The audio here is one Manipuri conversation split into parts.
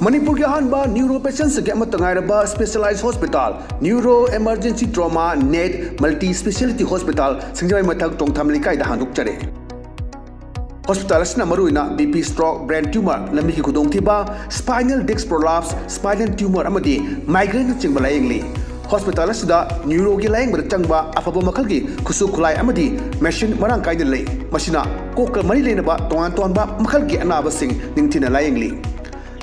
Manipur ki ahanba neuro patients ke amatangairaba specialized hospital neuro emergency trauma net multi speciality hospital singjai mathak tongtham likai da handuk chare hospital asna maruina BP stroke brain tumor lambi ki khudong thiba spinal disc prolapse spinal tumor amadi migraine chingba layengli hospital asida neuro ki layeng bar changba afaba makal ki khusu khulai amadi machine marang kaida lei masina kokal mari leinaba tongan ba makal ki anaba sing ningthina layengli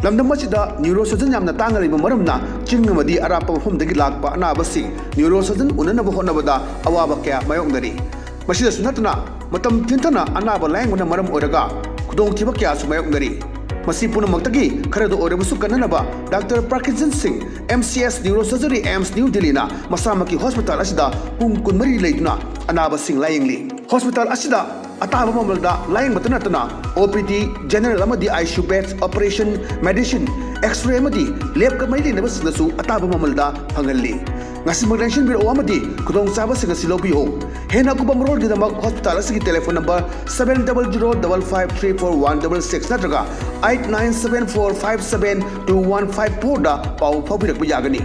lamdam masida neurosurgeon yamna tangariba maramna chingmadi arapa mafumdagi lakpa anabasi neurosurgeon unanaba honabada awaba kya mayongdari masida sunatna matam tintana anaba layengna maram oraga khudong thiba kya su mayongdari masi punamakdagi kharado orabusu kananaba Dr. Parkinson Singh MCS Neurosurgery AIMS New Delhi na masamaki hospital asida pung kunmari leituna anaba sing layengli hospital asida ataba mamalda layeng batana OPD general amadi ICU beds operation medicine x-ray amadi lab ka mai lena basnasu ataba mamalda hangalli ngasi magdenshin biro amadi kudong saba singa silobiyo hena kubam road gidamak hospital asigi telephone number 7005534166 natraga 8974572154 da pau phabirak yagani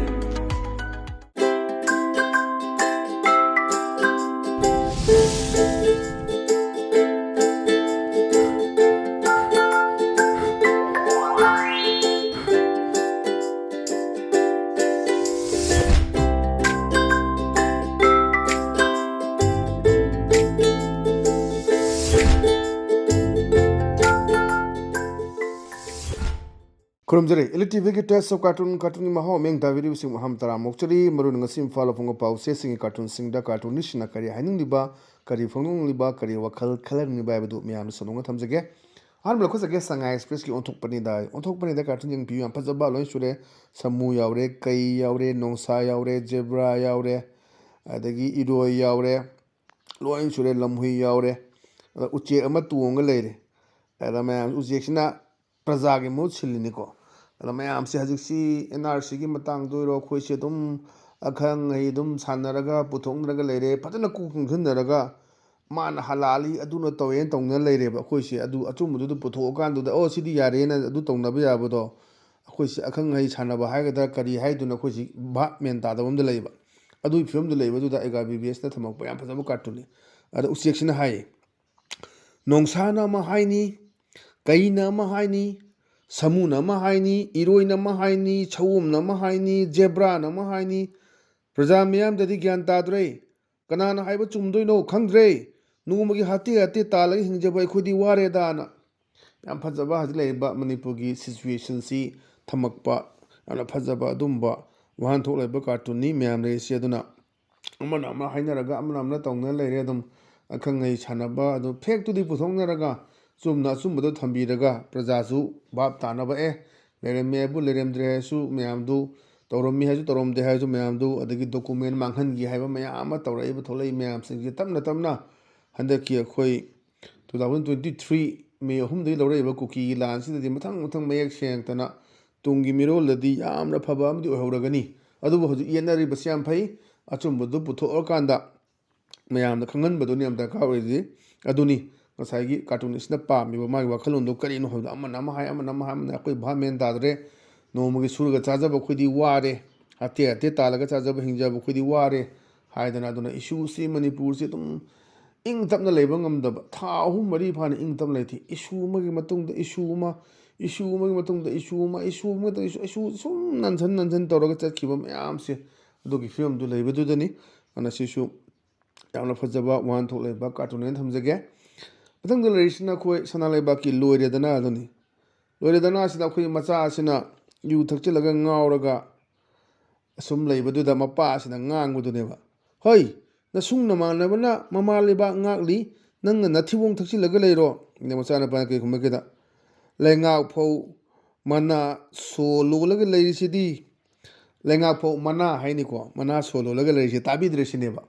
Kurumjari, ELITETV ki test of cartoon ni maho meng da video sing maham tara mokchari marun ngasim follow phongo pau se sing cartoon sing da cartoon ni shina kari hainin liba kari phongung liba kari wakal khalar ni ba badu miyam sonong thamjage han bla khosage sanga express ki onthok pani da cartoon jing piu am phajaba loi sure samu yaure kai yaure nongsa yaure zebra yaure adagi iroi yaure loi sure lamhui yaure uche ama tuonga leire ada ma uche sina praja ge mo chilini ko ala mayam se hajik si NRC gi matang doiro khoi se dum akhang hei dum sanaraga puthong raga leire patana ku khungnaraga man halali aduna toyen tongna leire ba khoi se adu achum du putho kan du o sidi yare na adu tongna ba yabo do khoi se akhang hei sana ba hai ga kari hai du na khoi si ba men ta da bom de leiba adu film de leiba du da ega BBS na thamak pa yam phajabu cartoon adu section hai nongsa na ma hai ni kai na ma hai ni samu na ma haini iroi na ma haini chawum na ma haini zebra na ma haini praja miyam dadi gyan tadre kanana haiba chumdoi no khangdre numagi hati talagi hingjaba khudi ware dana yam phajaba hajlei ba Manipur gi situation si thamakpa ana phajaba dumba wahan tholai ba cartoon ni miyam re si aduna amana ma hainaraga amana tongna leire dum akhangai chanaba adu fake tu di puthongna raga chumna chumbado thambiraga prajasu bab tanaba lereme bu leremdre su mayamdu toromi haju toromde haju mayamdu adagi document manghan gi haiba mayam tawrai bu tholai mayam singi tamna handaki khoi 2023 me humdai lawrai ba kuki lan sidadi mathang mayak seng tana tungi mirol ladi yamna phaba amdi ohoragani adu hoju yenari basyam phai achumbadu putho kanda mayamda khangan baduni amda ka oidi aduni ngasai cartoonist na pa mi ba mai wakhalon do kari no hoda amana ma hai amana koi bha men dadre no mugi surga chaja ba khudi ware ate talaga chaja ba hingja ba khudi ware haidana duna issue si Manipur se tum ing tapna leiba ngam da tha ahum mari phana ing tam leithi issue ma gi matung da issue ma sum nan toraga chatkhiba mayam se adogi film du leiba du dani ana sisu yamna phajaba wan thok leiba cartoon ne thamjage matang da leisna khoi sanalai ba ki loire dana sina khoi macha sina yu thakchilaga ngauraga sum leiba du da mapa sina ngang du ne ba hoi na sung na ma na bana mama leba ngakli nang na thiwong thakchilaga leiro ne macha na pa ke khumma ke da lenga phau mana solo laga leiri sidi lenga phau mana haini ko mana solo laga leiri si tabi dre sine ba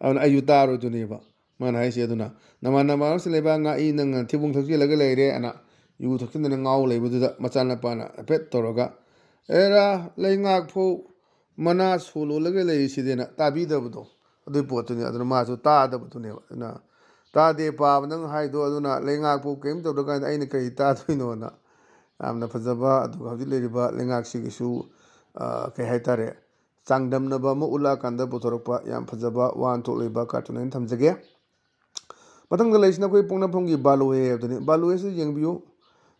an ayutaro du ne ba man hai se aduna nama se leba nga I nang thibung thakchi laga leire ana yu thakchi na ngau leibu da machana pana pet toroga era leingak pho mana solo laga leiri sidena tabi da budo adu pot ni aduna ma su ta da budo ne na ta de pa nang hai do aduna leingak pho kem to da ai na kai ta thuino na ꯌꯥꯝꯅ ꯐꯖꯕ ꯑꯗꯨꯒ ꯍꯧꯖꯤꯛ ꯂꯩꯔꯤꯕ ꯂꯩꯉꯥꯛꯁꯤꯒꯤꯁꯨ ꯀꯩ ꯍꯥꯏꯇꯥꯔꯦ ꯆꯥꯡꯗꯝꯅꯕ ꯑꯃ ꯎꯠꯂꯛꯑꯀꯥꯟꯗ ꯄꯨꯊꯣꯔꯛꯄ ꯌꯥꯝ ꯐꯖꯕ ꯋꯥꯍꯟꯊꯣꯛ ꯂꯩꯕ ꯀꯥꯔꯇꯨꯟ ꯑꯩꯅ ꯊꯝꯖꯒꯦ ꯃꯊꯪꯗ ꯂꯩꯔꯤꯁꯤꯅ ꯑꯩꯈꯣꯏ ꯄꯣꯛꯅꯐꯝꯒꯤ ꯕꯥꯂꯨꯍꯦ ꯍꯥꯏꯕꯗꯨꯅꯤ ꯕꯥꯂꯨꯍꯦꯁꯤ ꯌꯦꯡꯕꯤꯌꯨ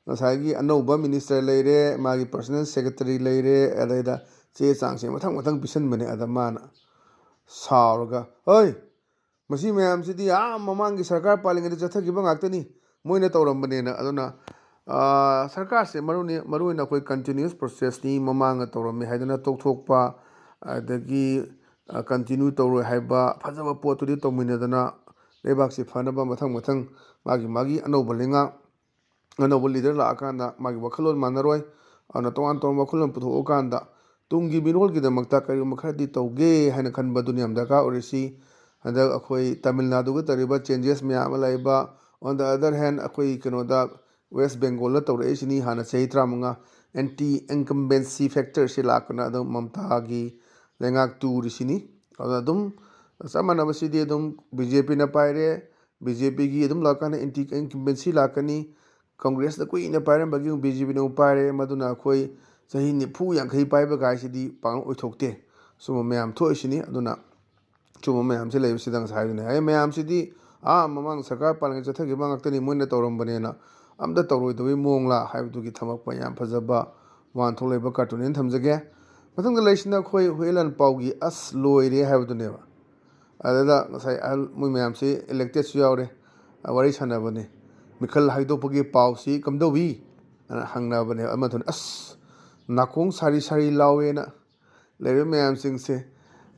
ꯉꯁꯥꯏꯒꯤ ꯑꯅꯧꯕ ꯃꯤꯅꯤꯁꯇꯔ ꯂꯩꯔꯦ ꯃꯥꯒꯤ ꯄꯔꯁꯣꯅꯦꯜ ꯁꯦꯀ꯭ꯔꯦꯇꯔꯤ ꯂꯩꯔꯦ ꯑꯗꯩꯗ ꯆꯦ ꯆꯥꯡꯁꯦ ꯃꯊꯪ ꯃꯊꯪ ꯄꯤꯁꯟꯕꯅꯦ ꯑꯗ ꯃꯥꯅ ꯁꯥꯎꯔꯒ ꯍꯣꯏ ꯃꯁꯤ ꯃꯌꯥꯝꯁꯤꯗꯤ ꯃꯃꯥꯡꯒꯤ ꯁꯔꯀꯥꯔ ꯄꯥꯜꯂꯤꯉꯩꯗ ꯆꯠꯊꯈꯤꯕ ꯉꯥꯛꯇꯅꯤ ꯃꯣꯏꯅ ꯇꯧꯔꯝꯕꯅꯦꯅ ꯑꯗꯨꯅ ꯁꯔꯀꯥꯔꯁꯦ ꯃꯔꯨꯑꯣꯏꯅ ꯑꯩꯈꯣꯏ ꯀꯟꯇꯤꯅ꯭ꯌꯨꯁ ꯄ꯭ꯔꯣꯁꯦꯁꯅꯤ ꯃꯃꯥꯡꯗ ꯇꯧꯔꯝꯃꯦ ꯍꯥꯏꯗꯅ ꯇꯣꯛꯊꯣꯛꯄ ꯑꯗꯒꯤ ꯀꯟꯇꯤꯅ꯭ꯌꯨ ꯇꯧꯔꯣꯏ ꯍꯥꯏꯕ ꯐꯖꯕ ꯄꯣꯠꯇꯨꯗꯤ ꯇꯧꯃꯤꯟꯅꯗꯅ ꯂꯩꯕꯥꯛꯁꯤ ꯐꯅꯕ ꯃꯊꯪ ꯃꯥꯒꯤ ꯑꯅꯧꯕ ꯂꯩꯉꯥꯛ ꯑꯅꯧꯕ ꯂꯤꯗꯔ ꯂꯥꯛꯑꯀꯥꯟꯗ ꯃꯥꯒꯤ ꯋꯥꯈꯜꯂꯣꯟ ꯃꯥꯟꯅꯔꯣꯏ ꯑꯗꯨꯅ ꯇꯣꯉꯥꯟ ꯇꯣꯉꯥꯟꯕ ꯋꯥꯈꯜꯂꯣꯟ ꯄꯨꯊꯣꯛꯑꯀꯥꯟꯗ ꯇꯨꯡꯒꯤ ꯃꯤꯔꯣꯜꯒꯤꯗꯃꯛꯇ ꯀꯔꯤꯒꯨꯝꯕ ꯈꯔꯗꯤ ꯇꯧꯒꯦ ꯍꯥꯏꯅ ꯈꯟꯕꯗꯨꯅ ꯌꯥꯝ ꯗꯔꯀꯥꯔ ꯑꯣꯏꯔꯤꯁꯤ ꯍꯟꯗꯛ ꯑꯩꯈꯣꯏ ꯇꯥꯃꯤꯜ ꯅꯥꯗꯨꯒ ꯇꯧꯔꯤꯕ ꯆꯦꯟꯖꯦꯁ ꯃꯌꯥꯝ ꯑꯃ ꯂꯩꯕ ꯑꯣꯟ ꯗ ꯑꯗꯔ ꯍꯦꯟ ꯑꯩꯈꯣꯏ ꯀꯩꯅꯣꯗ ꯋꯦꯁ ꯕꯦꯡꯒꯣꯜꯗ ꯇꯧꯔꯛꯏꯁꯤꯅꯤ ꯍꯥꯟꯅ ꯆꯍꯤ 35 ꯑꯦꯟꯇꯤ ꯏꯟꯀꯝꯕꯦꯟꯁꯤ ꯐꯦꯛꯇꯔꯁꯤ ꯂꯥꯛꯄꯅ ꯑꯗꯨꯝ ꯃꯝꯇꯥꯒꯤ ꯂꯩꯉꯥꯛ ꯇꯨꯔꯤꯁꯤꯅꯤ ꯑꯗꯨꯅ ꯑꯗꯨꯝ ꯆꯞ ꯃꯥꯟꯅꯕꯁꯤꯗꯤ ꯑꯗꯨꯝ BJPꯅ ꯄꯥꯏꯔꯦ BJPꯒꯤ ꯑꯗꯨꯝ ꯂꯥꯛꯀꯥꯟꯗ ꯑꯦꯟꯇꯤ ꯏꯟꯀꯝꯕꯦꯟꯁꯤ ꯂꯥꯛꯀꯅꯤ ꯀꯣꯡꯒ꯭ꯔꯦꯁꯅ ꯀꯨꯏꯅ ꯄꯥꯏꯔꯝꯕꯒꯤ BJPꯅ ꯑꯃꯨꯛ ꯄꯥꯏꯔꯦ ꯃꯗꯨꯅ ꯑꯩꯈꯣꯏ ꯆꯍꯤ 40-50 ꯄꯥꯏꯕ ꯒꯥꯏꯁꯤꯗꯤ ꯄꯥꯛꯅ ꯑꯣꯏꯊꯣꯛꯇꯦ ꯁꯨꯝꯕ ꯃꯌꯥꯝ ꯊꯣꯛꯏꯁꯤꯅꯤ ꯑꯗꯨꯅ ꯁꯨꯝꯕ ꯃꯌꯥꯝꯁꯤ ꯂꯩꯕꯁꯤꯗ ꯉꯁꯥꯏ ꯍꯥꯏꯗꯨꯅꯦ ꯃꯌꯥꯝꯁꯤꯗꯤ ꯃꯃꯥꯡ ꯁꯔꯀꯥꯔ ꯄꯥꯜꯂꯤꯉꯩ ꯆꯠꯊꯈꯤꯕ ꯉꯥꯛꯇꯅꯤ ꯃꯣꯏꯅ ꯇꯧꯔꯝꯕꯅꯦꯅ ꯑꯝꯇ ꯇꯧꯔꯣꯏꯗꯕꯒꯤ ꯃꯑꯣꯡꯂꯥ ꯍꯥꯏꯕꯗꯨꯒꯤ ꯊꯝꯃꯛꯄ ꯌꯥꯝ ꯐꯖꯕ ꯋꯥꯍꯟꯊꯣꯛ ꯂꯩꯕ ꯀꯥꯔꯇꯨꯟ ꯊꯝꯖꯒꯦ ꯃꯊꯪꯗ ꯂꯩꯁꯤꯅ ꯑꯩꯈꯣꯏ ꯍꯨꯏꯌꯦꯟ ꯄꯥꯎꯒꯤ ꯑꯁ ꯂꯣꯏꯔꯦ ꯍꯥꯏꯕꯗꯨꯅꯦꯕ ꯑꯗꯨꯗ ꯉꯁꯥꯏ ꯑꯍꯜ ꯃꯣꯏ ꯃꯌꯥꯝꯁꯤ ꯏꯂꯦꯛꯇꯦꯠꯁꯨ ꯌꯥꯎꯔꯦ ꯋꯥꯔꯤ ꯁꯥꯟꯅꯕꯅꯤ ꯃꯤꯈꯜ ꯍꯥꯏꯗꯣꯛꯄꯒꯤ ꯄꯥꯎꯁꯤ ꯀꯝꯗꯧꯋꯤ ꯑꯅ ꯍꯪꯅꯕꯅꯦ ꯑꯃꯗꯨꯅ ꯑꯁ ꯅꯥꯀꯣꯡ ꯁꯥꯔꯤ ꯂꯥꯎꯋꯦꯅ ꯂꯩꯔꯤꯕ ꯃꯌꯥꯝꯁꯤꯡꯁꯦ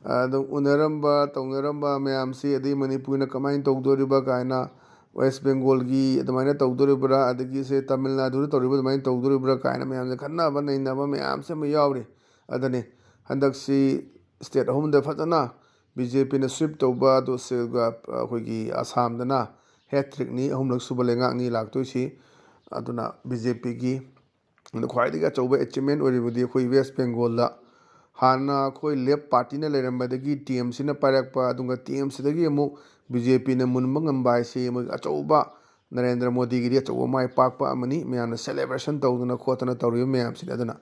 ꯑꯗꯨꯝ ꯎꯅꯔꯝꯕ ꯇꯧꯅꯔꯝꯕ ꯃꯌꯥꯝꯁꯤ ꯑꯗꯩ ꯃꯅꯤꯄꯨꯔꯅ ꯀꯃꯥꯏꯅ ꯇꯧꯗꯣꯔꯤꯕ ꯀꯥꯏꯅ ꯋꯦꯁ ꯕꯦꯡꯒꯣꯜꯒꯤ ꯑꯗꯨꯃꯥꯏꯅ ꯇꯧꯗꯣꯔꯤꯕ꯭ꯔꯥ ꯑꯗꯒꯤ ꯇꯥꯃꯤꯜ ꯅꯥꯗꯨꯗ ꯇꯧꯔꯤꯕ ꯑꯗꯨꯃꯥꯏꯅ ꯇꯧꯗꯣꯔꯤꯕ꯭ꯔꯥ ꯀꯥꯏꯅ ꯃꯌꯥꯝꯁꯦ ꯈꯟꯅꯕ ꯅꯩꯅꯕ ꯃꯌꯥꯝꯁꯦ ꯑꯃ ꯌꯥꯎꯔꯤ ꯑꯗꯨꯅꯤ ꯍꯟꯗꯛꯁꯤ ꯁ꯭ꯇꯦꯠ ꯑꯍꯨꯝꯗ ꯐꯖꯅ BJPꯅ ꯁ꯭ꯋꯤꯞ ꯇꯧꯕ ꯑꯗꯨ ꯑꯩꯈꯣꯏꯒꯤ ꯑꯁꯥꯝꯗꯅ ꯍꯦꯇ꯭ꯔꯤꯛꯅꯤ 3ꯂꯛ ꯁꯨꯕ ꯂꯩꯉꯥꯛꯅꯤ ꯂꯥꯛꯇꯣꯏꯁꯤ ꯑꯗꯨꯅ BJPꯒꯤ ꯈ꯭ꯋꯥꯏꯗꯒꯤ ꯑꯆꯧꯕ ꯑꯦꯆꯤꯞꯃꯦꯟ ꯑꯣꯏꯔꯤꯕꯗꯤ ꯑꯩꯈꯣই ꯋꯦꯁ ꯕꯦꯡꯒꯣꯜꯗ ꯍꯥꯟꯅ ꯑꯩꯈꯣꯏ ꯂꯦꯐ ꯄꯥꯔꯇꯤꯅ ꯂꯩꯔꯝꯕꯗꯒꯤ TMCꯅ ꯄꯥꯏꯔꯛꯄ ꯑꯗꯨꯒ TMCꯗꯒꯤ ꯑꯃꯨꯛ BJPꯅ ꯃꯨꯟꯕ ꯉꯝꯕ ꯍꯥꯏꯁꯤ ꯃꯣꯏ ꯑꯆꯧꯕ ꯅꯔꯦꯟꯗ꯭ꯔ ꯃꯣꯗꯤꯒꯤꯗꯤ ꯑꯆꯧꯕ ꯃꯥꯏ ꯄꯥꯛꯄ ꯑꯃꯅꯤ ꯃꯌꯥꯝꯅ ꯁꯦꯂꯦꯕ꯭ꯔꯦꯁꯟ ꯇꯧꯗꯅ ꯈꯣꯠꯇꯅ ꯇꯧꯔꯤꯕ ꯃꯌꯥꯝꯁꯤꯅꯤ ꯑꯗꯨꯅ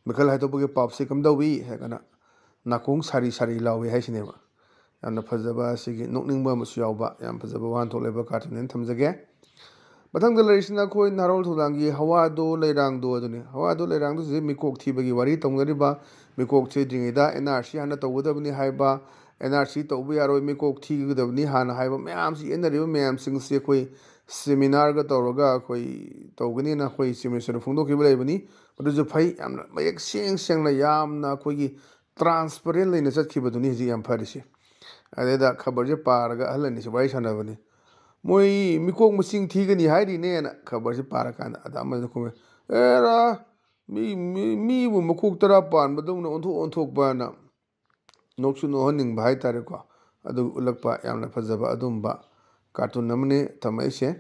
ꯃꯤꯈꯜ ꯍꯥꯏꯗꯣꯛꯄꯒꯤ ꯄꯥꯎꯁꯤ ꯀꯝꯗꯧꯋꯤ ꯍꯥꯏꯔꯒꯅ ꯅꯥꯀꯣꯡ ꯁꯥꯔꯤ ꯂꯥꯎꯋꯤ ꯍꯥꯏꯁꯤꯅꯦꯕ ꯌꯥꯝꯅ ꯐꯖꯕ ꯑꯁꯤꯒꯤ ꯅꯣꯛꯅꯤꯡꯕ ꯑꯃꯁꯨ ꯌꯥꯎꯕ ꯌꯥꯝ ꯐꯖꯕ ꯋꯥꯍꯟꯊꯣꯛ ꯂꯩꯕ ꯀꯥꯔꯇꯨꯟ ꯊꯝꯖꯒꯦ ꯃꯊꯪꯗ ꯂꯩꯔꯤꯁꯤꯅ ꯑꯩꯈꯣꯏ ꯅꯍꯥꯔꯣꯜ ꯊꯧꯗꯥꯡꯒꯤ ꯍꯋꯥꯗꯣ ꯂꯩꯔꯥꯡꯗꯣ ꯑꯗꯨꯅꯤ ꯍꯋꯥꯗꯣ ꯂꯩꯔꯥꯡꯗꯣ ꯃꯤꯀꯣꯛ ꯊꯤꯕꯒꯤ ꯋꯥꯔꯤ ꯇꯧꯅꯔꯤꯕ ꯃꯤꯀꯣꯛ ꯊꯤꯗ꯭ꯔꯤꯉꯩꯗ NRC ꯍꯥꯟꯅ ꯇꯧꯒꯗꯕꯅꯤ ꯍꯥꯏꯕ NRC ꯇꯧꯕ ꯌꯥꯔꯣꯏ ꯃꯤꯀꯣꯛ ꯊꯤꯒꯗꯕꯅꯤ ꯍꯥꯟꯅ ꯍꯥꯏꯕ ꯃꯌꯥꯝꯁꯤ ꯌꯦꯠꯅꯔꯤꯕ ꯃꯌꯥꯝꯁꯤꯡꯁꯤ ꯑꯩꯈꯣꯏ ꯁꯦꯃꯤꯅꯥꯔꯒ ꯇꯧꯔꯒ ꯑꯩꯈꯣꯏ ꯇꯧꯒꯅꯤꯅ ꯑꯩꯈꯣꯏ ꯆꯤꯐ ꯃꯤꯅꯤꯁꯇꯔꯅ ꯐꯣꯡꯗꯣꯛꯈꯤꯕ ꯂꯩꯕꯅꯤ ꯑꯗꯨꯁꯨ ꯐꯩ ꯌꯥꯝꯅ ꯃꯌꯦꯛ ꯁꯦꯡꯅ ꯌꯥꯝꯅ ꯑꯩꯈꯣꯏꯒꯤ ꯇ꯭ꯔꯥꯟꯁꯄꯔꯦꯟ ꯂꯩꯅ ꯆꯠꯈꯤꯕꯗꯨꯅꯤ ꯍꯧꯖꯤꯛ ꯌꯥꯝ ꯐꯔꯤꯁꯦ ꯑꯗꯩꯗ ꯈꯕꯔꯁꯦ ꯄꯥꯔꯒ ꯑꯍꯜ ꯑꯅꯤꯁꯤ ꯋꯥꯔꯤ ꯁꯥꯟꯅꯕꯅꯤ ꯃꯣꯏ ꯃꯤꯀꯣꯛ ꯃꯁꯤꯡ ꯊꯤꯒꯅꯤ ꯍꯥꯏꯔꯤꯅꯦꯅ ꯈꯕꯔꯁꯤ ꯄꯥꯔꯀꯥꯟꯗ ꯑꯗ ꯑꯃꯗ ꯈꯨꯝꯃꯦ ꯑꯦꯔꯥ ꯃꯤꯕꯨ ꯃꯀꯣꯛ 10 ꯄꯥꯟꯕꯗꯧꯅ ꯑꯣꯟꯊꯣꯛꯄꯅ ꯅꯣꯛꯁꯨ ꯅꯣꯛꯍꯟꯅꯤꯡꯕ ꯍꯥꯏꯇꯥꯔꯦꯀꯣ ꯑꯗꯨ ꯎꯠꯂꯛꯄ ꯌꯥꯝꯅ ꯐꯖꯕ ꯑꯗꯨꯝꯕ ꯀꯥꯔꯇꯨꯟ ꯑꯃꯅꯤ ꯊꯝꯃꯛꯏꯁꯦ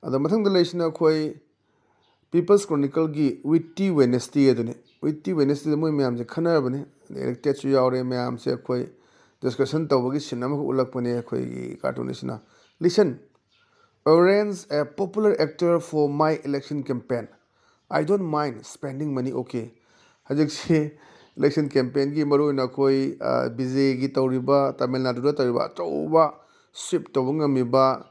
ꯑꯗ ꯃꯊꯪꯗ ꯂꯩꯁꯤꯅ ꯑꯩꯈꯣꯏ ꯄꯤꯄꯜꯁ ꯀ꯭ꯔꯣꯅꯤꯀꯜꯒꯤ ꯋꯤꯠꯇꯤ ꯋꯦꯅꯦꯁꯗꯦ ꯑꯗꯨꯅꯤ ꯋꯤꯠꯇꯤ ꯋꯦꯅꯦꯁꯗꯦꯗ ꯃꯣꯏ ꯃꯌꯥꯝꯁꯦ ꯈꯟꯅꯔꯕꯅꯤ ꯏꯂꯦꯛꯇꯦꯠꯁꯨ ꯌꯥꯎꯔꯦ ꯃꯌꯥꯝꯁꯦ ꯑꯩꯈꯣꯏ ꯗꯤꯁꯀꯁꯟ ꯇꯧꯕꯒꯤ ꯁꯤꯟ ꯑꯃꯈꯛ ꯎꯠꯂꯛꯄꯅꯦ ꯑꯩꯈꯣꯏꯒꯤ ꯀꯥꯔꯇꯨꯟ ꯑꯁꯤꯅ lesson arrange a popular actor for my election campaign I don't mind spending money okay ꯍꯧꯖꯤꯛꯁꯤ ꯏꯂꯦꯛꯁꯟ ꯀꯦꯝꯄꯦꯟꯒꯤ ꯃꯔꯨꯑꯣꯏꯅ ꯑꯩꯈꯣꯏ BJꯒꯤ ꯇꯧꯔꯤꯕ ꯇꯥꯃꯤꯜ ꯅꯥꯗꯨꯗ ꯇꯧꯔꯤꯕ ꯑꯆꯧꯕ ꯁ꯭ꯋꯤꯞ ꯇꯧꯕ ꯉꯝꯃꯤꯕ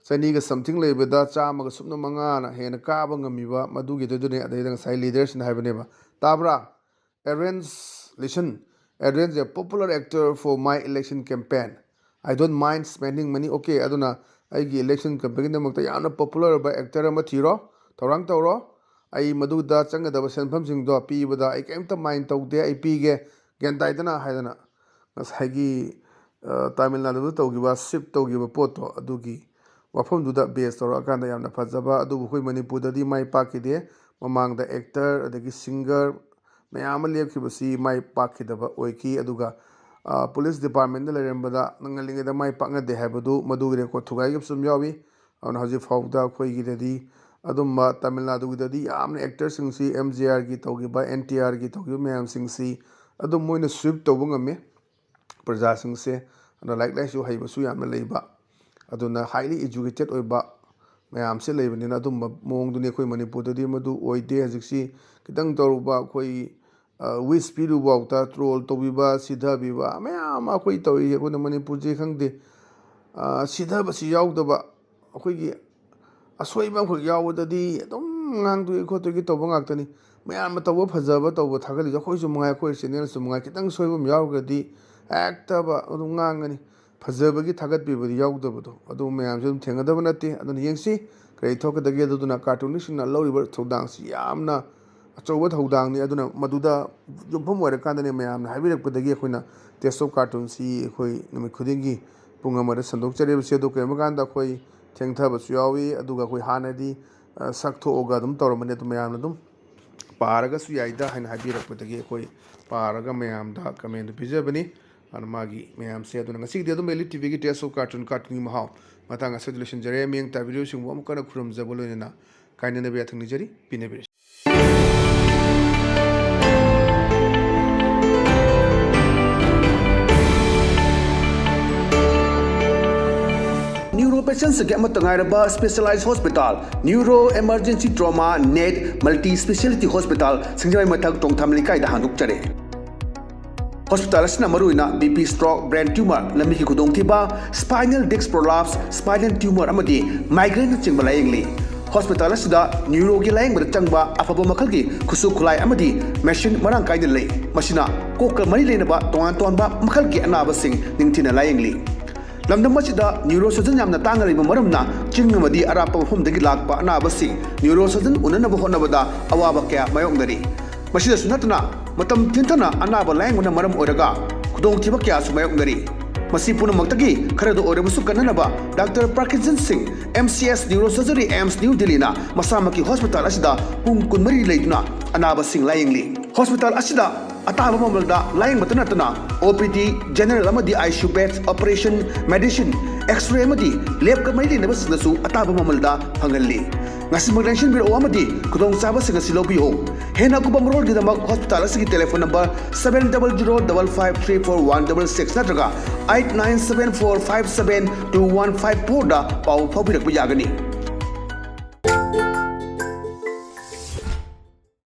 200 ꯂꯩꯕꯗ 105 ꯍꯦꯟꯅ ꯀꯥꯕ ꯉꯝꯃꯤꯕ ꯃꯗꯨꯒꯤꯗꯨꯅꯦ ꯑꯗꯩꯗ ꯉꯁꯥꯏ ꯂꯤꯗꯔꯁꯤꯅ ꯍꯥꯏꯕꯅꯦꯕ ꯇꯥꯕ꯭ꯔꯥ arrange a popular actor for my election campaign I don't mind spending money okay ꯑꯗꯨꯅ ꯑꯩꯒꯤ ꯏꯂꯦꯛꯁꯟ ꯀꯦꯝꯄꯦꯟꯒꯤꯗꯃꯛꯇ ꯌꯥꯝꯅ ꯄꯣꯄꯨꯂꯔ ꯑꯣꯏꯕ ꯑꯦꯛꯇꯔ ꯑꯃ ꯊꯤꯔꯣ ꯊꯧꯔꯥꯡ ꯇꯧꯔꯣ ꯑꯩ ꯃꯗꯨꯗ ꯆꯪꯒꯗꯕ ꯁꯦꯟꯐꯝꯁꯤꯡꯗꯣ ꯄꯤꯕꯗ ꯑꯩ ꯀꯩꯝꯇ ꯃꯥꯏꯟ ꯇꯧꯗꯦ ꯑꯩ ꯄꯤꯒꯦ ꯒ꯭ꯌꯥꯟ ꯇꯥꯏꯗꯅ ꯍꯥꯏꯗꯅ ꯉꯁꯥꯏꯒꯤ ꯇꯥꯃꯤꯜ ꯅꯥꯗꯨꯗ ꯇꯧꯈꯤꯕ ꯁ꯭ꯋꯤꯞ ꯇꯧꯈꯤꯕ ꯄꯣꯠꯇꯣ ꯑꯗꯨꯒꯤ ꯋꯥꯐꯝꯗꯨꯗ ꯕꯦꯁ ꯇꯧꯔꯛꯑꯀꯥꯟꯗ ꯌꯥꯝꯅ ꯐꯖꯕ ꯑꯗꯨꯕꯨ ꯑꯩꯈꯣꯏ ꯃꯅꯤꯄꯨꯔꯗꯗꯤ ꯃꯥꯏ ꯄꯥꯛꯈꯤꯗꯦ ꯃꯃꯥꯡꯗ ꯑꯦꯛꯇꯔ ꯑꯗꯒꯤ ꯁꯤꯡꯒꯔ ꯃꯌꯥꯝ ꯑꯃ ꯂꯦꯞꯈꯤꯕꯁꯤ ꯃꯥꯏ ꯄꯥꯛꯈꯤꯗꯕ ꯑꯣꯏꯈꯤ ꯑꯗꯨꯒ ꯄꯨꯂꯤꯁ ꯗꯤꯄꯥꯔꯠꯃꯦꯟꯗ ꯂꯩꯔꯝꯕꯗ ꯉꯜꯂꯤꯉꯩꯗ ꯃꯥꯏ ꯄꯥꯛꯅꯗꯦ ꯍꯥꯏꯕꯗꯨ ꯃꯗꯨꯒꯤ ꯔꯦꯀꯣꯔꯠ ꯊꯨꯒꯥꯏꯈꯤꯕꯁꯨ ꯑꯗꯨꯝ ꯌꯥꯎꯏ ꯑꯗꯨꯅ ꯍꯧꯖꯤꯛ ꯐꯥꯎꯕꯗ ꯑꯩꯈꯣꯏꯒꯤꯗꯗꯤ ꯑꯗꯨꯝꯕ ꯇꯥꯃꯤꯜ ꯅꯥꯗꯨꯒꯤꯗꯗꯤ ꯌꯥꯝꯅ ꯑꯦꯛꯇꯔꯁꯤꯡꯁꯤ MGRꯒꯤ ꯇꯧꯈꯤꯕ NTRꯒꯤ ꯇꯧꯈꯤꯕ ꯃꯌꯥꯝꯁꯤꯡꯁꯤ ꯑꯗꯨꯝ ꯃꯣꯏꯅ ꯁ꯭ꯋꯤꯞ ꯇꯧꯕ ꯉꯝꯃꯤ ꯄ꯭ꯔꯖꯥꯁꯤꯡꯁꯦ ꯑꯗꯨꯅ ꯂꯥꯏꯔꯤꯛ ꯂꯥꯏꯁꯨ ꯍꯩꯕꯁꯨ ꯌꯥꯝꯅ ꯂꯩꯕ ꯑꯗꯨꯅ ꯍꯥꯏꯂꯤ ꯏꯖꯨꯀꯦꯇꯦꯠ ꯑꯣꯏꯕ ꯃꯌꯥꯝꯁꯦ ꯂꯩꯕꯅꯤꯅ ꯑꯗꯨꯝꯕ ꯃꯑꯣꯡꯗꯨꯅꯤ ꯑꯩꯈꯣꯏ ꯃꯅꯤꯄꯨꯔꯗꯗꯤ ꯃꯗꯨ ꯑꯣꯏꯗꯦ ꯍꯧꯖꯤꯛꯁꯤ ꯈꯤꯇꯪ ꯇꯧꯔꯨꯕ ꯑꯩꯈꯣꯏ ꯋꯤꯁ ꯄꯤꯔꯨꯕꯐꯥꯎꯗ ꯇ꯭ꯔꯣꯜ ꯇꯧꯕꯤꯕ ꯁꯤꯙꯕꯤꯕ ꯃꯌꯥꯝ ꯑꯃ ꯑꯩꯈꯣꯏ ꯇꯧꯔꯤ ꯑꯩꯈꯣꯏꯅ ꯃꯅꯤꯄꯨꯔꯁꯦ ꯈꯪꯗꯦ ꯁꯤꯙꯕꯁꯤ ꯌꯥꯎꯗꯕ ꯑꯩꯈꯣꯏꯒꯤ ꯑꯁꯣꯏꯕ ꯑꯃꯈꯛ ꯌꯥꯎꯕꯗꯗꯤ ꯑꯗꯨꯝ ꯉꯥꯡꯗꯣꯏ ꯈꯣꯠꯇꯣꯏꯒꯤ ꯇꯧꯕ ꯉꯥꯛꯇꯅꯤ ꯃꯌꯥꯝꯅ ꯇꯧꯕ ꯐꯖꯕ ꯇꯧꯕ ꯊꯥꯒꯠꯂꯤꯗꯣ ꯑꯩꯈꯣꯏꯁꯨ ꯃꯉꯥꯏ ꯑꯩꯈꯣꯏ ꯆꯦꯅꯦꯜꯁꯨ ꯃꯉꯥꯏ ꯈꯤꯇꯪ ꯁꯣꯏꯕ ꯑꯃ ꯌꯥꯎꯔꯒꯗꯤ ꯍꯦꯛꯇꯕ ꯑꯗꯨꯝ ꯉꯥꯡꯒꯅꯤ ꯐꯖꯕꯒꯤ ꯊꯥꯒꯠꯄꯤꯕꯗꯤ ꯌꯥꯎꯗꯕꯗꯣ ꯑꯗꯨ ꯃꯌꯥꯝꯁꯨ ꯑꯗꯨꯝ ꯊꯦꯡꯅꯗꯕ ꯅꯠꯇꯦ ꯑꯗꯨꯅ ꯌꯦꯡꯁꯤ ꯀꯔꯤ ꯊꯣꯛꯀꯗꯒꯦ ꯑꯗꯨꯗꯨꯅ ꯀꯥꯔꯇꯨꯅꯤꯁꯁꯤꯡꯅ ꯂꯧꯔꯤꯕ ꯊꯧꯗꯥꯡꯁꯤ ꯌꯥꯝꯅ ꯑꯆꯧꯕ ꯊꯧꯗꯥꯡꯅꯤ ꯑꯗꯨꯅ ꯃꯗꯨꯗ ꯌꯨꯝꯐꯝ ꯑꯣꯏꯔꯀꯥꯟꯗꯅꯦ ꯃꯌꯥꯝꯅ ꯍꯥꯏꯕꯤꯔꯛꯄꯗꯒꯤ ꯑꯩꯈꯣꯏꯅ ꯇꯦꯁ ꯑꯣꯐ ꯀꯥꯔꯇꯨꯟꯁꯤ ꯑꯩꯈꯣꯏ ꯅꯨꯃꯤꯠ ꯈꯨꯗꯤꯡꯒꯤ ꯄꯨꯡ ꯑꯃꯗ ꯁꯟꯗꯣꯛꯆꯔꯤꯕꯁꯤ ꯑꯗꯨ ꯀꯔꯤꯒꯨꯝꯕ ꯀꯥꯟꯗ ꯑꯩꯈꯣꯏ ꯊꯦꯡꯊꯕꯁꯨ ꯌꯥꯎꯏ ꯑꯗꯨꯒ ꯑꯩꯈꯣꯏ ꯍꯥꯟꯅꯗꯤ ꯁꯛꯊꯣꯛꯑꯒ ꯑꯗꯨꯝ ꯇꯧꯔꯝꯕꯅꯤ ꯑꯗꯨ ꯃꯌꯥꯝꯅ ꯑꯗꯨꯝ ꯄꯥꯔꯒꯁꯨ ꯌꯥꯏꯗ ꯍꯥꯏꯅ ꯍꯥꯏꯕꯤꯔꯛꯄꯗꯒꯤ ꯑꯩꯈꯣꯏ ꯄꯥꯔꯒ ꯃꯌꯥꯝꯗ ꯀꯃꯦꯟꯗꯨ ꯄꯤꯖꯕꯅꯤ ꯑꯗꯨꯅ ꯃꯥꯒꯤ ꯃꯌꯥꯝꯁꯦ ꯑꯗꯨꯅ ꯉꯁꯤꯒꯤꯗꯤ ꯑꯗꯨꯝ ELITE TVꯒꯤ ꯇꯦꯁ ꯑꯣꯐ ꯀꯥꯔꯇꯨꯟꯒꯤ ꯃꯍꯥꯎ ꯃꯇꯥꯡ ꯑꯁꯤꯗ ꯂꯣꯏꯁꯤꯟꯖꯔꯦ ꯃꯤꯌꯦꯡ ꯇꯥꯕꯤꯔꯤꯕꯁꯤꯡꯕꯨ ꯑꯃꯨꯛ ꯀꯟꯅ ꯈꯨꯔꯨꯝꯖꯕ ꯂꯣꯏꯅꯅ ꯀꯥꯏꯅꯅꯕ ꯌꯥꯊꯪ ꯅꯤꯖꯔꯤ ꯄꯤꯅꯕꯤꯔꯁꯤ न्यूरो पेशेंट्स के specialize hospital neuro emergency trauma नेट मल्टी स्पेशलिटी हॉस्पिटल सिंगजमई मथक टोंगथाम लिकाइदा हांदोकचरे हॉस्पिटल असना मरुइना बीपी स्ट्रोक ब्रेन ट्यूमर लम्बी की खुदोंथिबा spinal disc prolapse spinal tumour अमदी माइग्रेन चिंगबा लायंगली हॉस्पिटल असदा न्यूरो की लायंगबद चंगबा अफबा मखल की खुसु खुलाई अमदी मशीन मरांग कायदे लई मसिना कोक मरी लेनबा तोंगान तोंबा मखल की अनाबसिंग निंगथिना लायंगली लमदम मसिदा neuro surgeon यामना तांगरिबा मरमना चिंगमदी अरापा मफमदगी Lakpa अनाबसिंग neuro surgeon उननबा होनबदा अवाबा कया मायोंगदरी मसिदा सुनतना मतम थिंथना अनाबा लायंगबना मरम ओरगा खुदोंथिबा कया सुमायोंगदरी मसी पुनमक्तगी खरदो ओरबसु कन्ननबा डॉक्टर पार्किंसन Singh MCS neuro surgery AIIMS new दिल्लीना मसामकी हॉस्पिटल असिदा पुंग कुनमरी लेदुना अनाबा सिंह लायंगली हॉस्पिटल असिदा अताबा ममलदा लायंग मतनतना OPD जनरल अमदी ICU beds operation medicine X-ray अमदी लैब कमरी लेनबसनसु अताबा ममलदा फंगल्ली ngasimagnation biro amadi kudong saba singasi lobiyo hena kubam rol gidamag hospital asigi telephone number 7005534166 natraga 8974572154 da pau phabirak bu yagani